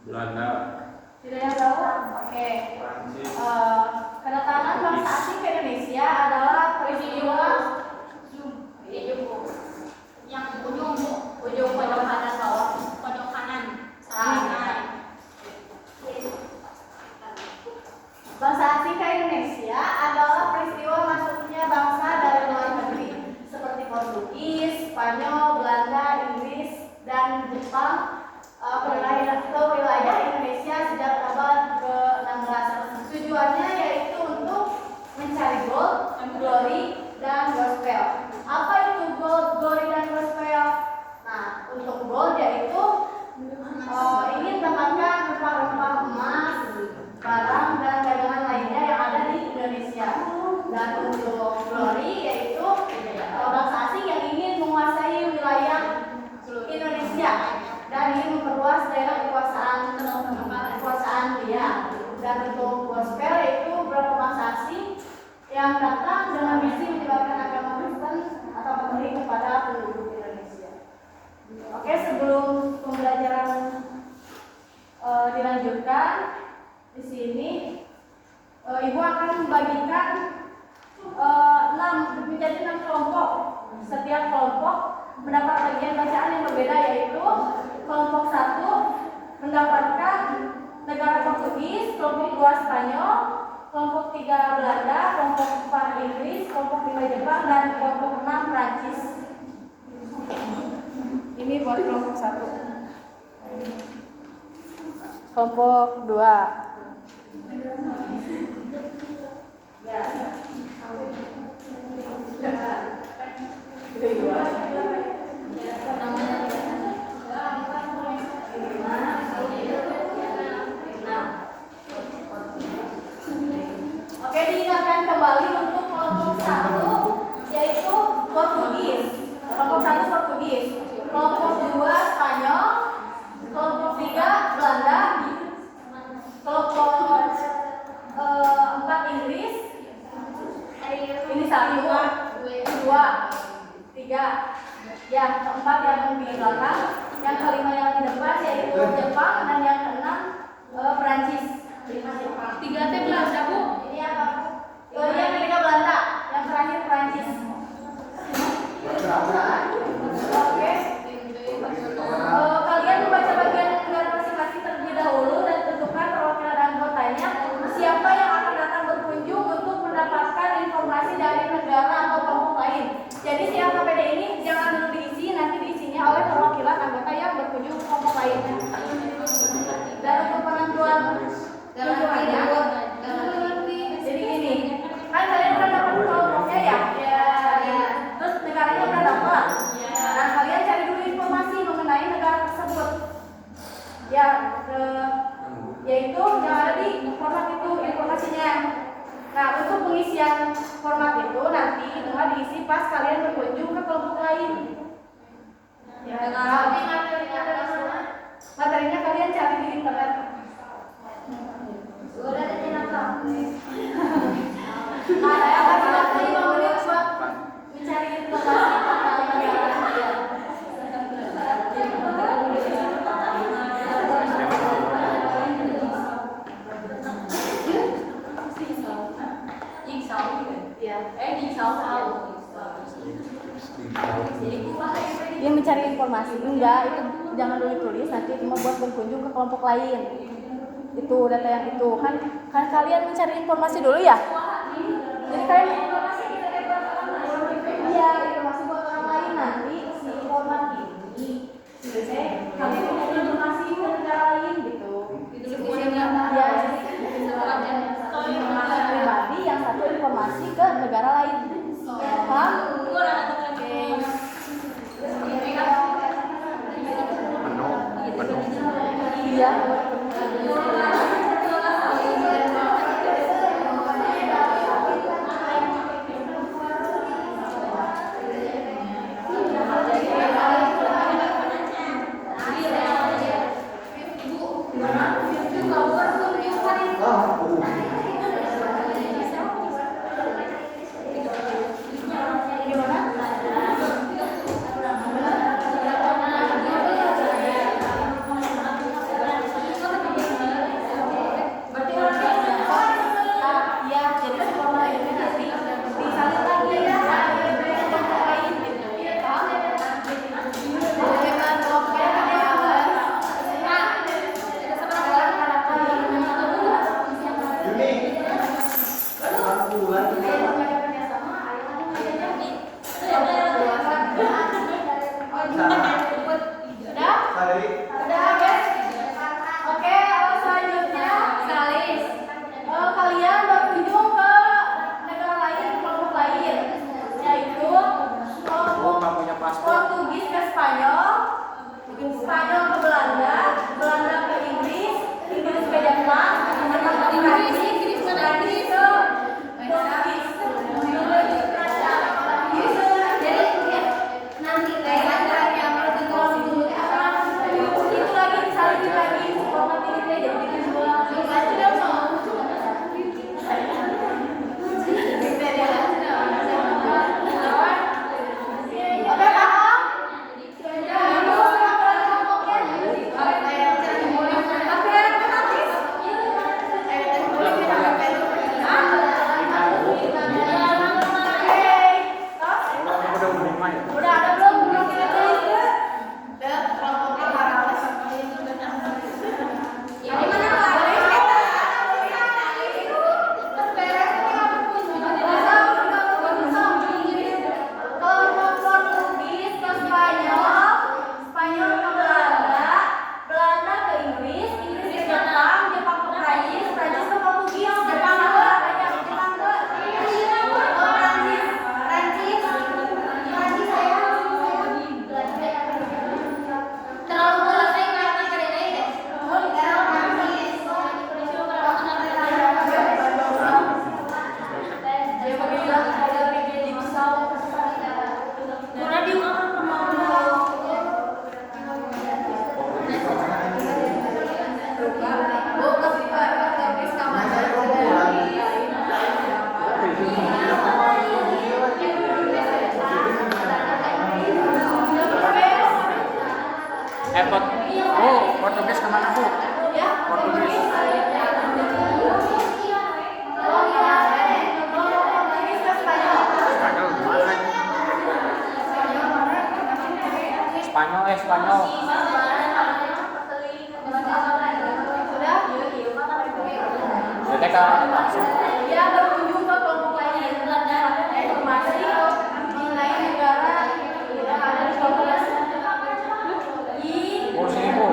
Belanda. Tidak yang tahu? Oke. Prancis. Kedatangan bangsa asing ke Indonesia adalah peristiwa yang ujung pojok kanan bawah, pojok kanan. Bangsa asing ke Indonesia adalah peristiwa masuknya bangsa dari luar negeri seperti Portugis, Spanyol, Belanda, Inggris, dan Jepang ke wilayah Indonesia sejak abad ke-16. Tujuannya yaitu untuk mencari gold, glory, dan gospel. Apa itu gold, glory, dan gospel? Nah, untuk gold yaitu ingin mendapatkan rempah-rempah emas, barang dan dagangan lainnya yang ada di Indonesia. Dan untuk glory yaitu bangsa asing yang ingin menguasai wilayah Indonesia dan ingin memperluas daerah kekuasaan dia. Dan untuk gospel yaitu beberapa bangsa asing yang datang dengan misi menyebarkan agama Kristen atau Katolik kepada penduduk Indonesia. Oke, sebelum pembelajaran dilanjutkan, di sini Ibu akan membagikan 6 kelompok. Setiap kelompok mendapat bagian bacaan yang berbeda, yaitu kelompok 1 mendapatkan negara Portugis, kelompok 2 Spanyol, kelompok 3 Belanda, kelompok 4 Inggris, kelompok 5 Jepang, dan kelompok 6 Prancis. Ini buat kelompok 1. Kelompok 2. Oke, diingatkan kembali untuk kelompok 1 yaitu Portugis. Kelompok 1 Portugis, kelompok 2 Spanyol, kelompok 3 Belanda, kelompok 4 Inggris. Ini 1, 2, 3. Yang keempat yang di belakang, yang kelima yang di depan yaitu Jepang, dan yang keenam Prancis. 3 teh Belanda, Bu. Ini apa? Yang ketiga Belanda, yang terakhir Prancis. Oke. Kalian membaca bagian negara masing-masing terlebih dahulu dan tentukan perwakilan anggotanya. Siapa yang akan datang berkunjung untuk mendapatkan informasi dari negara atau kelompok lain. Jadi si AKPD ini jangan dulu diisi, nanti diisinya oleh perwakilan anggota yang berkunjung ke kelompok lain. Dan untuk penentuan kunjungannya, jadi gini, kan kalian udah dapat kelompoknya ya? Ya. Terus negaranya udah dapat. Nah, kalian cari dulu informasi mengenai negara tersebut. Ya, yaitu yang ada di format itu informasinya. Nah, untuk pengisian format itu nanti cuma diisi pas kalian berkunjung ke kelompok lain. Ya, materinya kalian cari di internet. Udah ada channel. Nah, saya kasih waktu 5 menit buat mencari informasi tentang negara kalian. Dia mencari informasi, enggak, itu jangan dulu tulis, nanti cuma buat berkunjung ke kelompok lain. Itu data yang itu kan kalian mencari informasi dulu ya. Jadi kalian informasi iya, informasi buat orang lain nanti si format ini. Biasanya kalian mencari informasi ke negara lain gitu. Ya, informasi pribadi, yang satu informasi ke negara lain. Paham? Iya. ya. Udah ada belum? Belum kita tulis. Udah, kelompoknya Parales. Ini mana Pak? Kelompok Portugis ke Spanyol, Spanyol ke Belanda, Belanda ke Inggris, Inggris ke Jepang, Jepang ke Prancis, Prancis ke Portugis, Jepang ke Jepang ke Prancis, Prancis, Prancis saya. Terlalu berat saya kelihatan kali ini deh. Portugis kemana Bu? Portugis. Spanyol mana? Spanyol Spanyol. Jadi langsung. Ya, berkunjung ke kelompok lainnya di Belanda, informasi mengenai negara yang ada di kelompok Oh sini Bu.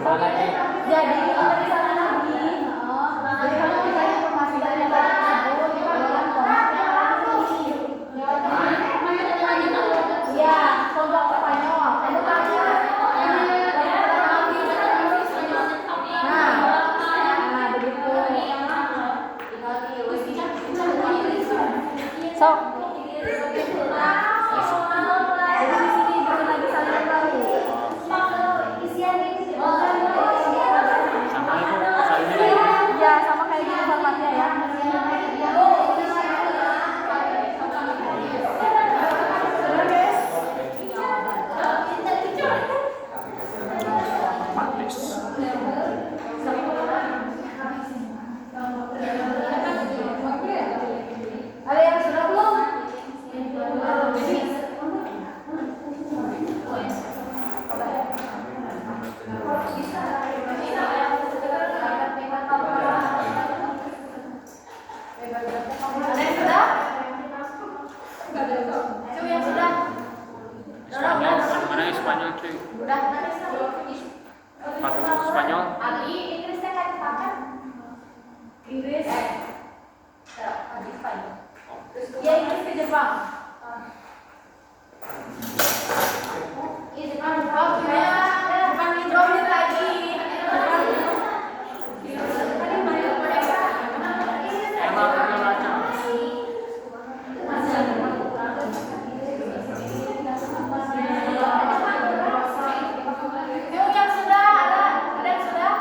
Mana ini? Jadi dari sana lagi, jadi kamu bisa informasi dari negara tersebut dengan ya, kelompok Spanyol. Kamu tanya. Nah, begitu. Sok. Jadi di sini bikin lagi saling tahu. Sama Ibu, salimnya lagi. Ya, sama kayak gini formatnya ya. Manis. Ada yang sudah belum? Ada yang sudah? Cu, yang sudah? Spanyol, yang mana Spanyol cuy? Udah. Portugis Spanyol. Inggrisnya kan dipakai? Inggris. Ya, Inggris ke Jepang. Waktunya Jepang hidrolit lagi. Emang udah baca. Yuk, yang sudah ada yang sudah?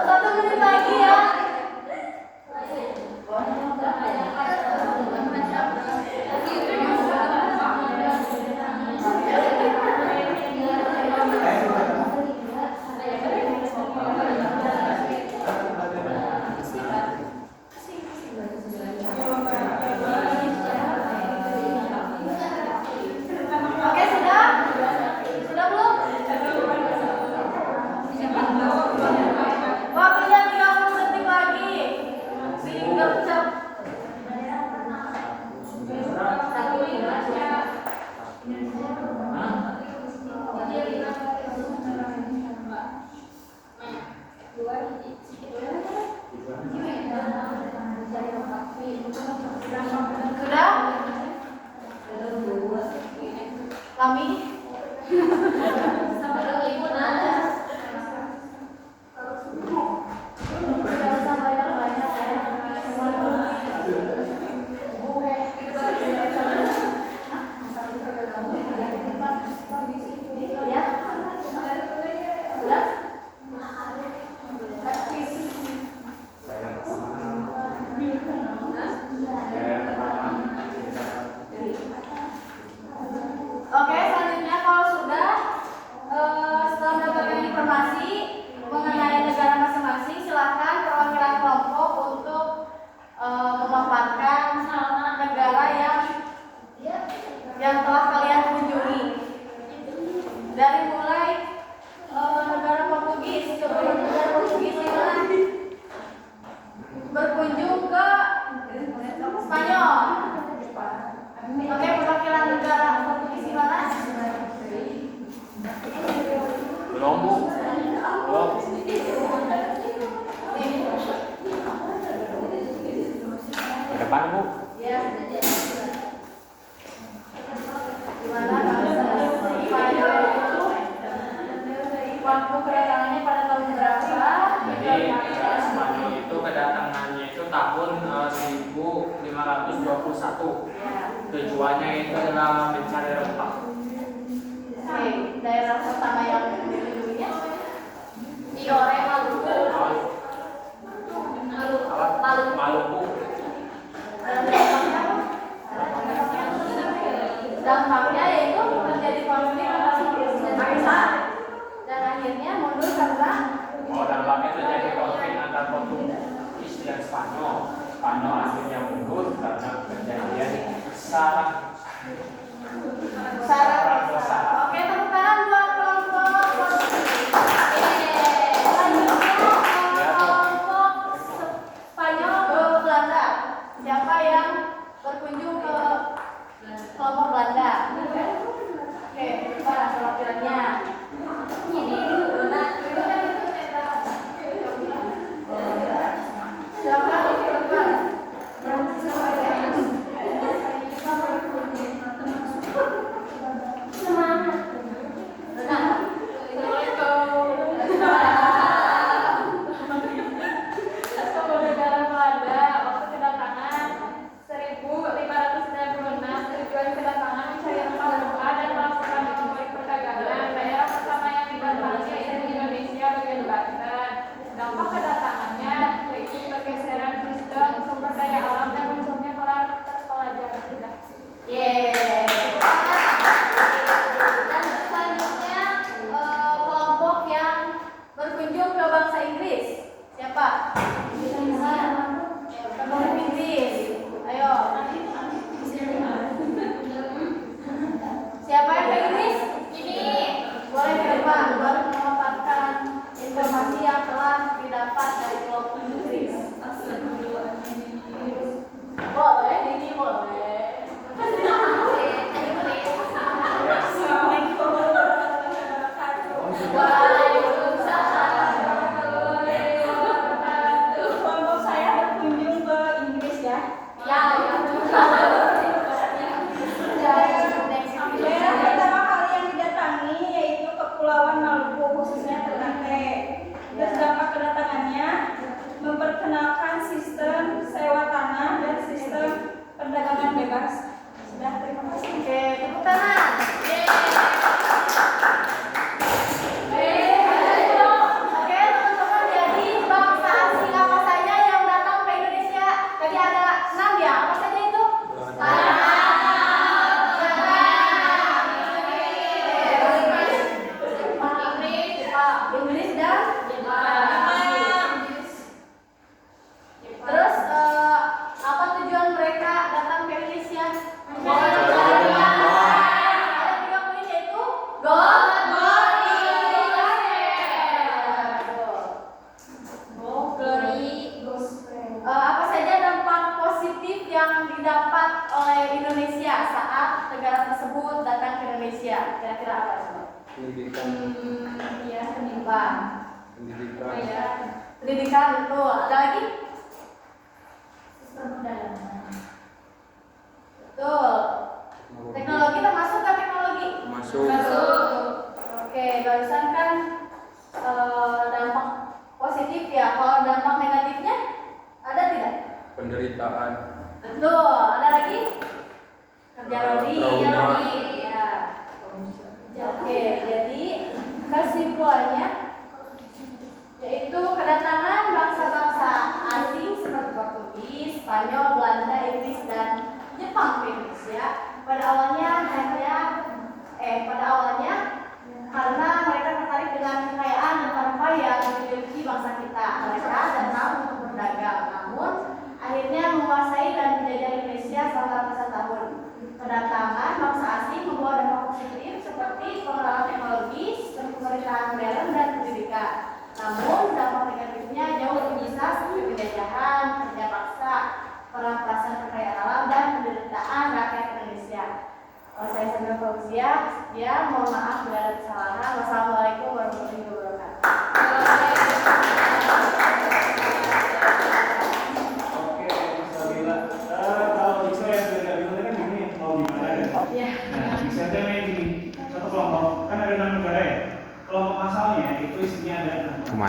Satu menit lagi ya. Oke, sudah? Sudah belum? Waktunya 30 detik lagi. Sini gercep. Sudah? Kami? Sampai dulu ibu nada. Tidak usah banyak-banyak ya. depan Bu. Ya. Gimana bangsa Spanyol itu waktu kedatangannya pada tahun berapa? Jadi Spanyol itu kedatangannya itu tahun 1521. Ya. Tujuannya itu adalah mencari rempah. Oke, daerah pertama yang dilindunginya Tiore Maluku. Maluku. Dampaknya yaitu terjadi konflik antara bangsa dan akhirnya mundur karena Dampaknya terjadi konflik antar Portugis dan Spanyol. Spanyol akhirnya mundur karena kejadian sarang besar. Oke, tepuk tangan buat kelompok selanjutnya kelompok Spanyol ke Belanda. Siapa yang berkunjung ke kelompok Belanda? Oke, para perwakilannya. Silakan berdebat. Negara Belanda waktu kedatangan 1596 tujuan kedatangan mencari rempah-rempah dan melakukan ekonomi perdagangan. Daerah pertama yang didatangi yaitu Indonesia bagian Banten. Dampak kedatangannya yaitu pergeseran sistem sumber daya alam dan munculnya pelajaran tidak. Dan selanjutnya kelompok yang berkunjung ke bangsa Inggris. Siapa? Kelompok Inggris. Ayo. Siapa yang ke Inggris? Ini. Boleh ke depan baru memaparkan informasi yang telah didapat dari kelompok Inggris. Boleh, ini boleh. Kelompok saya berkunjung ke Inggris ya. Daerah pertama kali yang didatangi yaitu Kepulauan Maluku, khususnya Ternate. Terus dampak kedatangannya memperkenalkan sistem sewa tanah dan sistem perdagangan bebas. Sudah, terima kasih. Oke, tepuk tangan. Oke, teman-teman, jadi bangsa asing apa saja yang datang ke Indonesia? Tadi ada 6 ya, apa saja itu? Inggris dan terus apa tujuan mereka datang ke Indonesia? Ada 3 poin yaitu apa saja dampak positif yang didapat oleh Indonesia saat negara tersebut datang ke Indonesia? Kira-kira apa coba? Pendidikan, Pendidikan betul. Ada lagi? Sistem perdagangan. Betul. Teknologi termasuk ke teknologi? masuk Oke, barusan kan dampak positif ya. Kalau dampak negatifnya ada tidak? penderitaan, Betul. Ada lagi? Kerja lagi, trauma. ya. Oke, jadi kesimpulannya yaitu kedatangan bangsa-bangsa asing seperti Portugis, Spanyol, Belanda, Inggris, dan Jepang ke Indonesia pada awalnya karena mereka tertarik dengan kekayaan dan rempah yang dimiliki bangsa kita. Mereka datang untuk berdagang, namun akhirnya menguasai dan menjajah Indonesia selama ratusan tahun. Kedatangan bangsa asing membawa dampak positif seperti pengenalan teknologi, pemerintahan modern, dan pendidikan. Namun dampak negatifnya jauh lebih besar seperti penjajahan, kerja paksa, perampasan kekayaan alam, dan penderitaan rakyat Indonesia. Saya Sandra Fauzia, mohon maaf bila ada kesalahan. Wassalamualaikum warahmatullahi wabarakatuh. Oke, Sabila.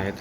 itu.